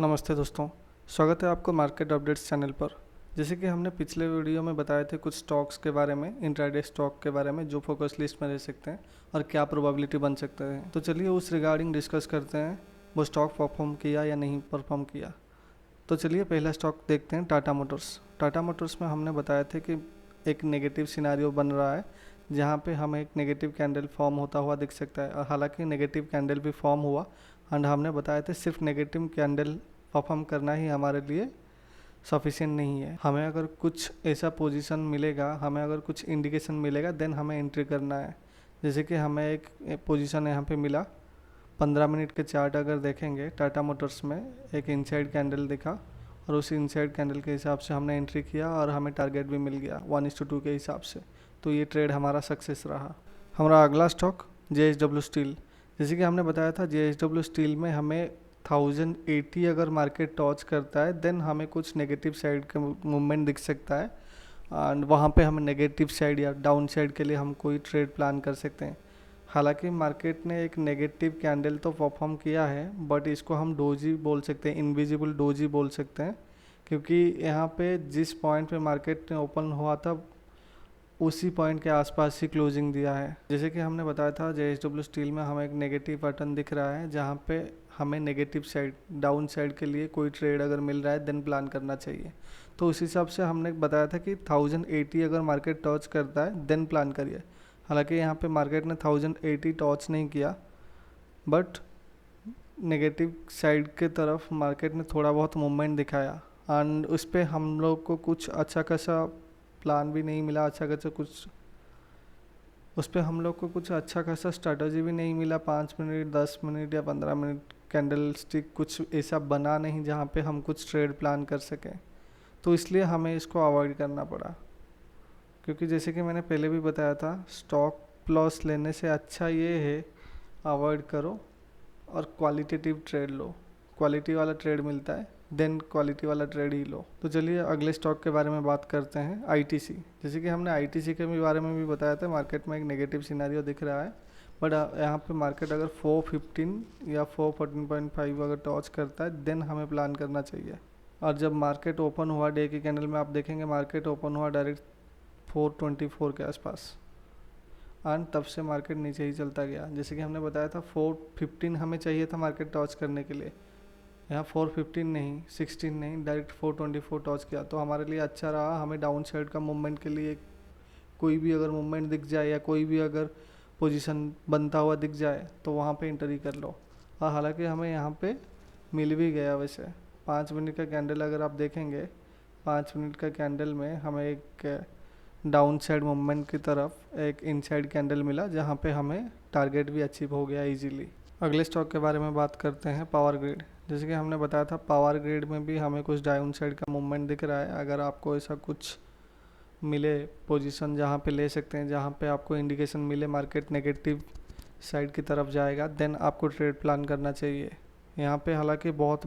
नमस्ते दोस्तों, स्वागत है आपको मार्केट अपडेट्स चैनल पर। जैसे कि हमने पिछले वीडियो में बताए थे कुछ स्टॉक्स के बारे में, इंट्राडे स्टॉक के बारे में जो फोकस लिस्ट में रह सकते हैं और क्या प्रोबेबिलिटी बन सकते हैं। तो चलिए उस रिगार्डिंग डिस्कस करते हैं, वो स्टॉक परफॉर्म किया या नहीं परफॉर्म किया। तो चलिए पहला स्टॉक देखते हैं, टाटा मोटर्स। टाटा मोटर्स में हमने बताया था कि एक नेगेटिव सिनारियो बन रहा है जहाँ पे हमें एक नेगेटिव कैंडल फॉर्म होता हुआ दिख सकता है, और हालांकि नेगेटिव कैंडल भी फॉर्म हुआ। एंड हमने बताया था सिर्फ नेगेटिव कैंडल परफॉर्म करना ही हमारे लिए सफिशिएंट नहीं है। हमें अगर कुछ ऐसा पोजीशन मिलेगा, हमें अगर कुछ इंडिकेशन मिलेगा, देन हमें एंट्री करना है। जैसे कि हमें एक पोजीशन यहाँ पे मिला, 15 मिनट के चार्ट अगर देखेंगे टाटा मोटर्स में एक इनसाइड कैंडल दिखा और उस इनसाइड कैंडल के हिसाब से हमने एंट्री किया और हमें टारगेट भी मिल गया 1:2 के हिसाब से। तो ये ट्रेड हमारा सक्सेस रहा। हमारा अगला स्टॉक JSW स्टील। जैसे कि हमने बताया था JSW स्टील में हमें 1080 अगर मार्केट टॉच करता है देन हमें कुछ नेगेटिव साइड का मूवमेंट दिख सकता है, एंड वहाँ पे हमें नेगेटिव साइड या डाउन साइड के लिए हम कोई ट्रेड प्लान कर सकते हैं। हालांकि मार्केट ने एक नेगेटिव कैंडल तो परफॉर्म किया है, बट इसको हम डोजी बोल सकते हैं, इनविजिबल डोजी बोल सकते हैं, क्योंकि यहाँ पे जिस पॉइंट पे मार्केट ने ओपन हुआ था उसी पॉइंट के आसपास ही क्लोजिंग दिया है। जैसे कि हमने बताया था JSW स्टील में हमें एक नेगेटिव पैटर्न दिख रहा है जहाँ पे हमें नेगेटिव साइड डाउन साइड के लिए कोई ट्रेड अगर मिल रहा है देन प्लान करना चाहिए। तो उस हिसाब से हमने बताया था कि 1080 अगर मार्केट टच करता है देन प्लान करिए। हालांकि यहाँ पे मार्केट ने 1080 टच नहीं किया, बट नेगेटिव साइड के तरफ मार्केट ने थोड़ा बहुत मूवमेंट दिखाया, एंड उस पर हम लोग को कुछ अच्छा खासा प्लान भी नहीं मिला, अच्छा खासा कुछ उस पर हम लोग को कुछ अच्छा खासा स्ट्रैटेजी भी नहीं मिला। 5 मिनट 10 मिनट या 15 मिनट कैंडल स्टिक कुछ ऐसा बना नहीं जहाँ पे हम कुछ ट्रेड प्लान कर सकें, तो इसलिए हमें इसको अवॉइड करना पड़ा। क्योंकि जैसे कि मैंने पहले भी बताया था, स्टॉप लॉस लेने से अच्छा ये है अवॉइड करो और क्वालिटेटिव ट्रेड लो। क्वालिटी वाला ट्रेड मिलता है देन क्वालिटी वाला ट्रेड ही लो। तो चलिए अगले स्टॉक के बारे में बात करते हैं, ITC। जैसे कि हमने ITC के भी बारे में भी बताया था, मार्केट में एक नेगेटिव सिनारियो दिख रहा है, बट यहाँ पे मार्केट अगर 415 या 414.5 अगर टॉच करता है देन हमें प्लान करना चाहिए। और जब मार्केट ओपन हुआ डे की कैंडल में आप देखेंगे मार्केट ओपन हुआ डायरेक्ट 424 के आसपास, एंड तब से मार्केट नीचे ही चलता गया। जैसे कि हमने बताया था 415 हमें चाहिए था मार्केट टॉच करने के लिए, यहाँ 415 नहीं 16 नहीं डायरेक्ट 424 टॉच किया, तो हमारे लिए अच्छा रहा। हमें डाउन साइड का मूवमेंट के लिए कोई भी अगर मूवमेंट दिख जाए या कोई भी अगर पोजीशन बनता हुआ दिख जाए तो वहाँ पे एंट्री कर लो। और हालांकि हमें यहाँ पे मिल भी गया। वैसे 5 मिनट का कैंडल अगर आप देखेंगे, 5 मिनट का कैंडल में हमें एक डाउन साइड मूवमेंट की तरफ एक इनसाइड कैंडल मिला जहाँ पे हमें टारगेट भी अचीव हो गया इजीली। अगले स्टॉक के बारे में बात करते हैं, पावर ग्रिड। जैसे कि हमने बताया था पावर ग्रिड में भी हमें कुछ डाउन साइड का मूवमेंट दिख रहा है। अगर आपको ऐसा कुछ मिले पोजीशन जहाँ पे ले सकते हैं, जहाँ पे आपको इंडिकेशन मिले मार्केट नेगेटिव साइड की तरफ जाएगा, देन आपको ट्रेड प्लान करना चाहिए। यहाँ पे हालांकि बहुत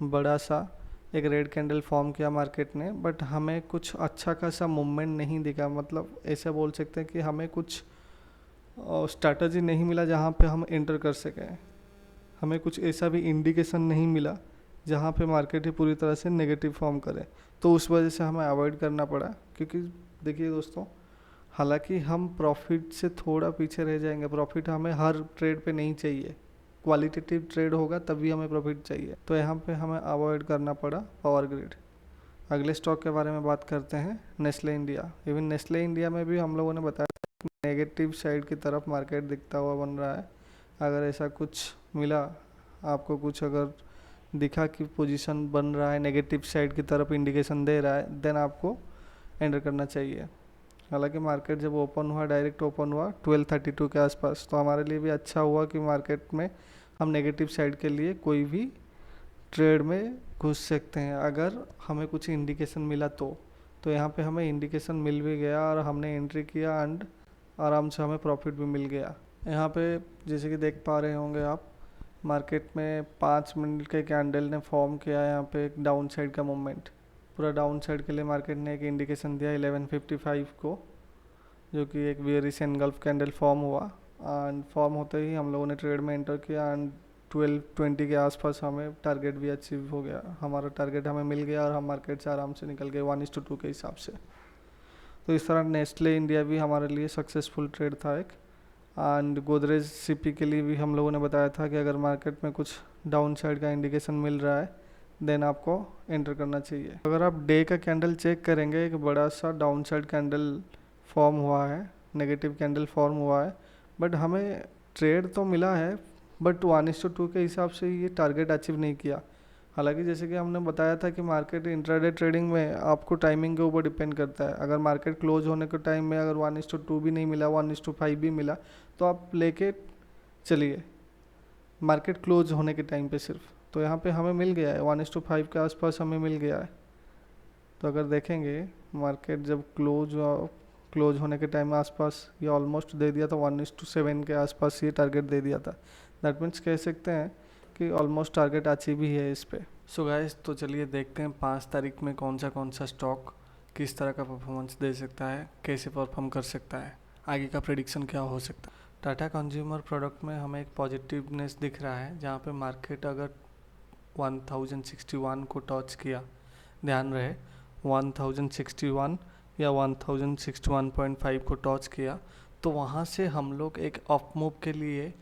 बड़ा सा एक रेड कैंडल फॉर्म किया मार्केट ने, बट हमें कुछ अच्छा खासा मूवमेंट नहीं दिखा। मतलब ऐसे बोल सकते हैं कि हमें कुछ स्ट्रैटेजी नहीं मिला जहाँ पे हम एंटर कर सकें। हमें कुछ ऐसा भी इंडिकेशन नहीं मिला जहाँ पे मार्केट ही पूरी तरह से नेगेटिव फॉर्म करे, तो उस वजह से हमें अवॉइड करना पड़ा। क्योंकि देखिए दोस्तों, हालांकि हम प्रॉफिट से थोड़ा पीछे रह जाएंगे, प्रॉफिट हमें हर ट्रेड पे नहीं चाहिए, क्वालिटेटिव ट्रेड होगा तभी हमें प्रॉफिट चाहिए, तो यहाँ पे हमें अवॉइड करना पड़ा पावर ग्रिड। अगले स्टॉक के बारे में बात करते हैं, Nestle India. Even Nestle India में भी हम लोगों ने बताया नेगेटिव साइड की तरफ मार्केट दिखता हुआ बन रहा है। अगर ऐसा कुछ मिला, आपको कुछ अगर दिखा कि पोजीशन बन रहा है नेगेटिव साइड की तरफ इंडिकेशन दे रहा है, देन आपको एंटर करना चाहिए। हालांकि मार्केट जब ओपन हुआ डायरेक्ट ओपन हुआ 1232 के आसपास, तो हमारे लिए भी अच्छा हुआ कि मार्केट में हम नेगेटिव साइड के लिए कोई भी ट्रेड में घुस सकते हैं अगर हमें कुछ इंडिकेशन मिला तो यहाँ पे हमें इंडिकेशन मिल भी गया और हमने एंट्री किया एंड आराम से हमें प्रॉफिट भी मिल गया। यहाँ पे जैसे कि देख पा रहे होंगे आप, मार्केट में 5 मिनट के कैंडल ने फॉर्म किया यहाँ पे एक डाउन साइड का मूवमेंट। पूरा डाउन साइड के लिए मार्केट ने एक इंडिकेशन दिया 1155 को, जो कि एक बेयरिश एनगल्फ कैंडल फॉर्म हुआ, एंड फॉर्म होते ही हम लोगों ने ट्रेड में एंटर किया एंड 1220 के आसपास हमें टारगेट भी अचीव हो गया, हमारा टारगेट हमें मिल गया और हम मार्केट से आराम से निकल गए 1:2 के हिसाब से। तो इस तरह नेस्ले इंडिया भी हमारे लिए सक्सेसफुल ट्रेड था एक। एंड गोदरेज सीपी के लिए भी हम लोगों ने बताया था कि अगर मार्केट में कुछ डाउन साइड का इंडिकेशन मिल रहा है देन आपको एंटर करना चाहिए। अगर आप डे का कैंडल चेक करेंगे, एक बड़ा सा डाउन साइड कैंडल फॉर्म हुआ है, नेगेटिव कैंडल फॉर्म हुआ है, बट हमें ट्रेड तो मिला है बट 1:2 के हिसाब से ये टारगेट अचीव नहीं किया। हालांकि जैसे कि हमने बताया था कि मार्केट इंट्राडे ट्रेडिंग में आपको टाइमिंग के ऊपर डिपेंड करता है। अगर मार्केट क्लोज होने के टाइम में अगर 1:2 भी नहीं मिला, 1:5 भी मिला, तो आप लेके चलिए मार्केट क्लोज होने के टाइम पे सिर्फ। तो यहाँ पे हमें मिल गया है 1:5 के आसपास हमें मिल गया है। तो अगर देखेंगे मार्केट जब क्लोज होने के टाइम आसपास ये ऑलमोस्ट दे दिया था, 1:7 के आसपास ये टारगेट दे दिया था। दैट मीन्स कह सकते हैं कि ऑलमोस्ट टारगेट अचीव ही है इस पे। सो गाइस, तो चलिए देखते हैं 5 तारीख में कौन सा स्टॉक किस तरह का परफॉर्मेंस दे सकता है, कैसे परफॉर्म कर सकता है, आगे का प्रेडिक्शन क्या हो सकता है। टाटा कंज्यूमर प्रोडक्ट में हमें एक पॉजिटिवनेस दिख रहा है, जहाँ पे मार्केट अगर 1061 को टच किया, ध्यान रहे 1061 या 1061.5 को टच किया, तो वहाँ से हम लोग एक अप मूव के लिए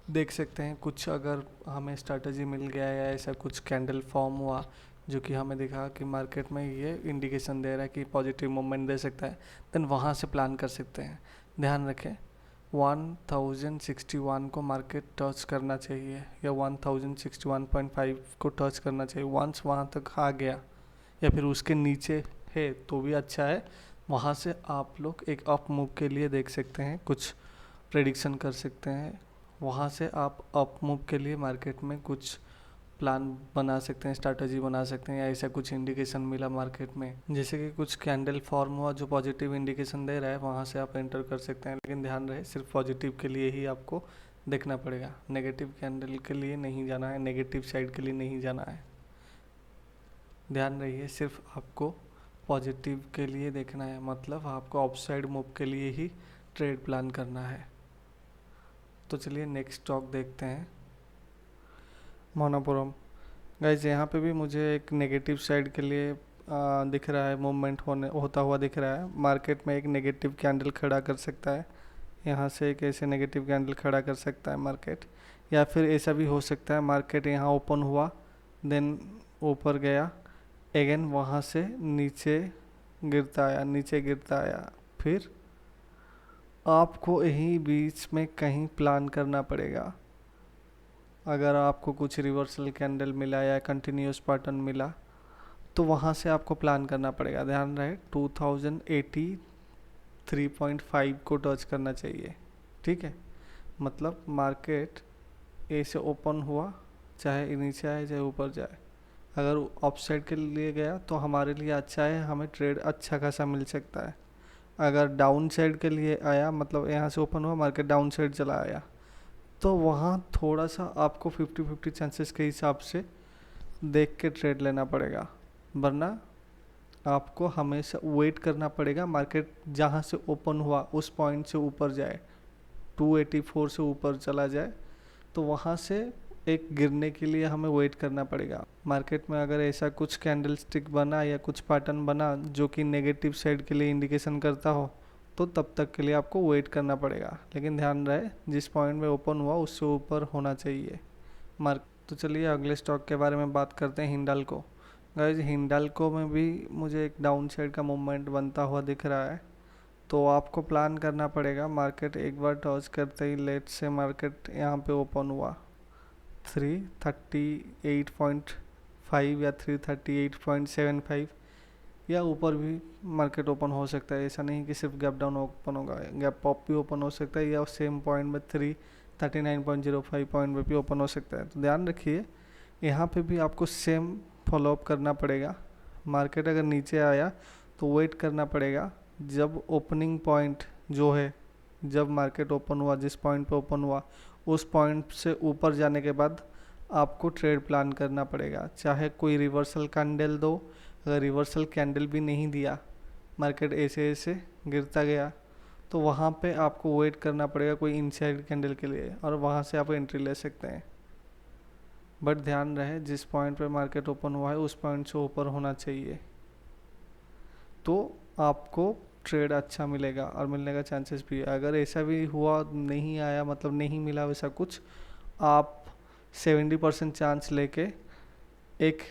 देख सकते हैं। कुछ अगर हमें स्ट्रैटेजी मिल गया या ऐसा कुछ कैंडल फॉर्म हुआ जो कि हमें दिखा कि मार्केट में ये इंडिकेशन दे रहा है कि पॉजिटिव मूवमेंट दे सकता है, देन वहाँ से प्लान कर सकते हैं। ध्यान रखें 1061 को मार्केट टच करना चाहिए या 1061.5 को टच करना चाहिए। वंस वहाँ तक आ गया या फिर उसके नीचे है तो भी अच्छा है, वहाँ से आप लोग एक अप मूव के लिए देख सकते हैं, कुछ प्रेडिक्शन कर सकते हैं। वहाँ से आप अप मूव के लिए मार्केट में कुछ प्लान बना सकते हैं, स्ट्रैटेजी बना सकते हैं, या ऐसा कुछ इंडिकेशन मिला मार्केट में जैसे कि कुछ कैंडल फॉर्म हुआ जो पॉजिटिव इंडिकेशन दे रहा है, वहाँ से आप एंटर कर सकते हैं। लेकिन ध्यान रहे सिर्फ पॉजिटिव के लिए ही आपको देखना पड़ेगा, नेगेटिव कैंडल के लिए नहीं जाना है, नेगेटिव साइड के लिए नहीं जाना है। ध्यान रहिए सिर्फ आपको पॉजिटिव के लिए देखना है, मतलब आपको अपसाइड मूव के लिए ही ट्रेड प्लान करना है। तो चलिए नेक्स्ट स्टॉक देखते हैं, मणप्पुरम। गाइज यहाँ पे भी मुझे एक नेगेटिव साइड के लिए दिख रहा है, मूवमेंट होता हुआ दिख रहा है। मार्केट में एक नेगेटिव कैंडल खड़ा कर सकता है, यहाँ से एक ऐसे नेगेटिव कैंडल खड़ा कर सकता है मार्केट, या फिर ऐसा भी हो सकता है मार्केट यहाँ ओपन हुआ देन ऊपर गया अगेन, वहाँ से नीचे गिरता आया, फिर आपको यहीं बीच में कहीं प्लान करना पड़ेगा। अगर आपको कुछ रिवर्सल कैंडल मिला या कंटिन्यूस पैटर्न मिला तो वहाँ से आपको प्लान करना पड़ेगा। ध्यान रहे 2083.5 को टच करना चाहिए, ठीक है। मतलब मार्केट ए से ओपन हुआ, चाहे नीचे आए चाहे ऊपर जाए, अगर अपसाइड के लिए गया तो हमारे लिए अच्छा है, हमें ट्रेड अच्छा खासा मिल सकता है। अगर डाउन साइड के लिए आया, मतलब यहाँ से ओपन हुआ मार्केट डाउन साइड चला आया, तो वहाँ थोड़ा सा आपको 50-50 चांसेस के हिसाब से देख के ट्रेड लेना पड़ेगा, वरना आपको हमेशा वेट करना पड़ेगा मार्केट जहाँ से ओपन हुआ उस पॉइंट से ऊपर जाए, 284 से ऊपर चला जाए, तो वहाँ से एक गिरने के लिए हमें वेट करना पड़ेगा। मार्केट में अगर ऐसा कुछ कैंडल स्टिक बना या कुछ पैटर्न बना जो कि नेगेटिव साइड के लिए इंडिकेशन करता हो, तो तब तक के लिए आपको वेट करना पड़ेगा। लेकिन ध्यान रहे जिस पॉइंट में ओपन हुआ उससे ऊपर होना चाहिए तो चलिए अगले स्टॉक के बारे में बात करते हैं, हिंडाल्को। गाइस हिंडाल्को में भी मुझे एक डाउन साइड का मूवमेंट बनता हुआ दिख रहा है, तो आपको प्लान करना पड़ेगा। मार्केट एक बार टच करते ही लेट से मार्केट यहाँ पे ओपन हुआ 338.5 या 338.75 या ऊपर भी मार्केट ओपन हो सकता है। ऐसा नहीं कि सिर्फ गैप डाउन ओपन होगा, गैप अप भी ओपन हो सकता है, या सेम पॉइंट में 339.05 पॉइंट पे भी ओपन हो सकता है। तो ध्यान रखिए यहाँ पे भी आपको सेम फॉलोअप करना पड़ेगा। मार्केट अगर नीचे आया तो वेट करना पड़ेगा, जब ओपनिंग पॉइंट जो है, जब मार्केट ओपन हुआ जिस पॉइंट पे ओपन हुआ उस पॉइंट से ऊपर जाने के बाद आपको ट्रेड प्लान करना पड़ेगा, चाहे कोई रिवर्सल कैंडल दो। अगर रिवर्सल कैंडल भी नहीं दिया, मार्केट ऐसे ऐसे गिरता गया, तो वहाँ पे आपको वेट करना पड़ेगा कोई इनसाइड कैंडल के लिए, और वहाँ से आप एंट्री ले सकते हैं। बट ध्यान रहे जिस पॉइंट पे मार्केट ओपन हुआ है उस पॉइंट से ऊपर होना चाहिए, तो आपको ट्रेड अच्छा मिलेगा और मिलने का चांसेस भी है। अगर ऐसा भी हुआ नहीं आया, मतलब नहीं मिला वैसा कुछ, आप 70% चांस लेके एक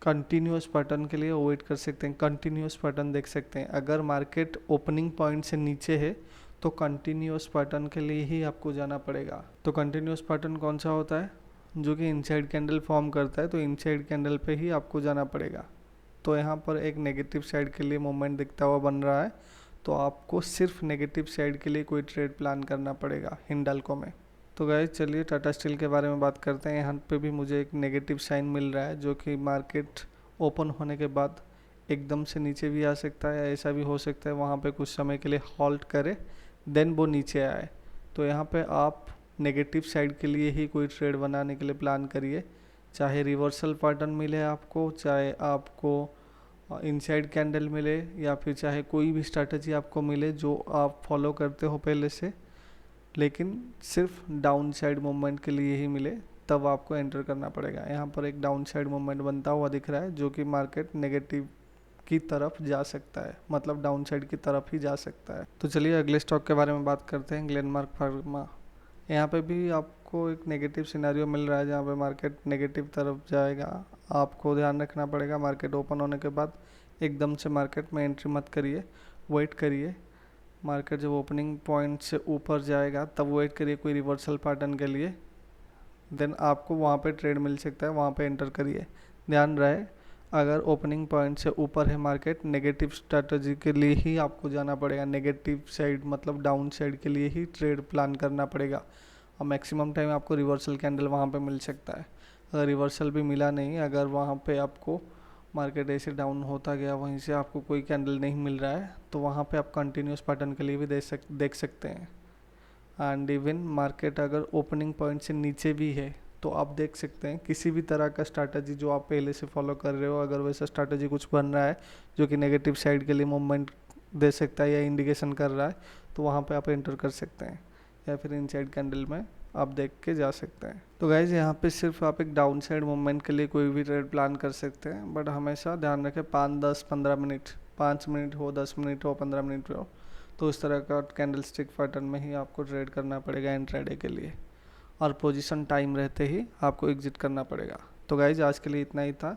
कंटिन्यूस पैटर्न के लिए वेट कर सकते हैं। कंटिन्यूस पैटर्न देख सकते हैं। अगर मार्केट ओपनिंग पॉइंट से नीचे है तो कंटिन्यूस पैटर्न के लिए ही आपको जाना पड़ेगा। तो कंटिन्यूस पैटर्न कौन सा होता है? जो कि इनसाइड कैंडल फॉर्म करता है, तो इनसाइड कैंडल पे ही आपको जाना पड़ेगा। तो यहाँ पर एक नेगेटिव साइड के लिए मूवमेंट दिखता हुआ बन रहा है, तो आपको सिर्फ नेगेटिव साइड के लिए कोई ट्रेड प्लान करना पड़ेगा हिंडाल्को में। तो गाइस चलिए टाटा स्टील के बारे में बात करते हैं। यहाँ पे भी मुझे एक नेगेटिव साइन मिल रहा है, जो कि मार्केट ओपन होने के बाद एकदम से नीचे भी आ सकता है, या ऐसा भी हो सकता है वहाँ पे कुछ समय के लिए हॉल्ट करे देन वो नीचे आए। तो यहाँ पे आप नेगेटिव साइड के लिए ही कोई ट्रेड बनाने के लिए प्लान करिए, चाहे रिवर्सल पैटर्न मिले आपको, चाहे आपको इनसाइड कैंडल मिले, या फिर चाहे कोई भी स्ट्रैटेजी आपको मिले जो आप फॉलो करते हो पहले से, लेकिन सिर्फ डाउन साइड मूवमेंट के लिए ही मिले, तब आपको एंटर करना पड़ेगा। यहाँ पर एक डाउन साइड मूवमेंट बनता हुआ दिख रहा है, जो कि मार्केट नेगेटिव की तरफ जा सकता है, मतलब डाउन साइड की तरफ ही जा सकता है। तो चलिए अगले स्टॉक के बारे में बात करते हैं, ग्लेनमार्क फार्मा। यहाँ पे भी आपको एक नेगेटिव सिनेरियो मिल रहा है, जहाँ पे मार्केट नेगेटिव तरफ जाएगा। आपको ध्यान रखना पड़ेगा, मार्केट ओपन होने के बाद एकदम से मार्केट में एंट्री मत करिए, वेट करिए। मार्केट जब ओपनिंग पॉइंट से ऊपर जाएगा तब वेट करिए कोई रिवर्सल पैटर्न के लिए, देन आपको वहाँ पे ट्रेड मिल सकता है, वहाँ पे एंटर करिए। ध्यान रहे अगर ओपनिंग पॉइंट से ऊपर है मार्केट, नेगेटिव स्ट्रैटेजी के लिए ही आपको जाना पड़ेगा। नेगेटिव साइड मतलब डाउन साइड के लिए ही ट्रेड प्लान करना पड़ेगा, और मैक्सिमम टाइम आपको रिवर्सल कैंडल वहाँ पे मिल सकता है। अगर रिवर्सल भी मिला नहीं, अगर वहाँ पे आपको मार्केट ऐसे डाउन होता गया, वहीं से आपको कोई कैंडल नहीं मिल रहा है, तो वहाँ पे आप कंटिन्यूस पैटर्न के लिए भी देख सकते हैं। एंड इवन मार्केट अगर ओपनिंग पॉइंट से नीचे भी है तो आप देख सकते हैं किसी भी तरह का स्ट्रैटेजी जो आप पहले से फॉलो कर रहे हो, अगर वैसा स्ट्रैटेजी कुछ बन रहा है जो कि नेगेटिव साइड के लिए मूवमेंट दे सकता है या इंडिकेशन कर रहा है, तो वहाँ पे आप एंटर कर सकते हैं, या फिर इनसाइड कैंडल में आप देख के जा सकते हैं। तो गाइज यहाँ पे सिर्फ आप एक डाउन साइड मूवमेंट के लिए कोई भी ट्रेड प्लान कर सकते हैं, बट हमेशा ध्यान रखें 5, 10, 15 मिनट, 5 मिनट हो, 10 मिनट हो, 15 मिनट हो, तो इस तरह का कैंडल स्टिक पैटर्न में ही आपको ट्रेड करना पड़ेगा इंट्राडे के लिए, और पोजीशन टाइम रहते ही आपको एग्जिट करना पड़ेगा। तो गाइज आज के लिए इतना ही था।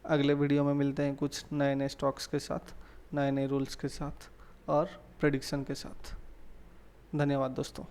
अगले वीडियो में मिलते हैं कुछ नए नए स्टॉक्स के साथ, नए नए रूल्स के साथ और प्रेडिक्शन के साथ। धन्यवाद दोस्तों।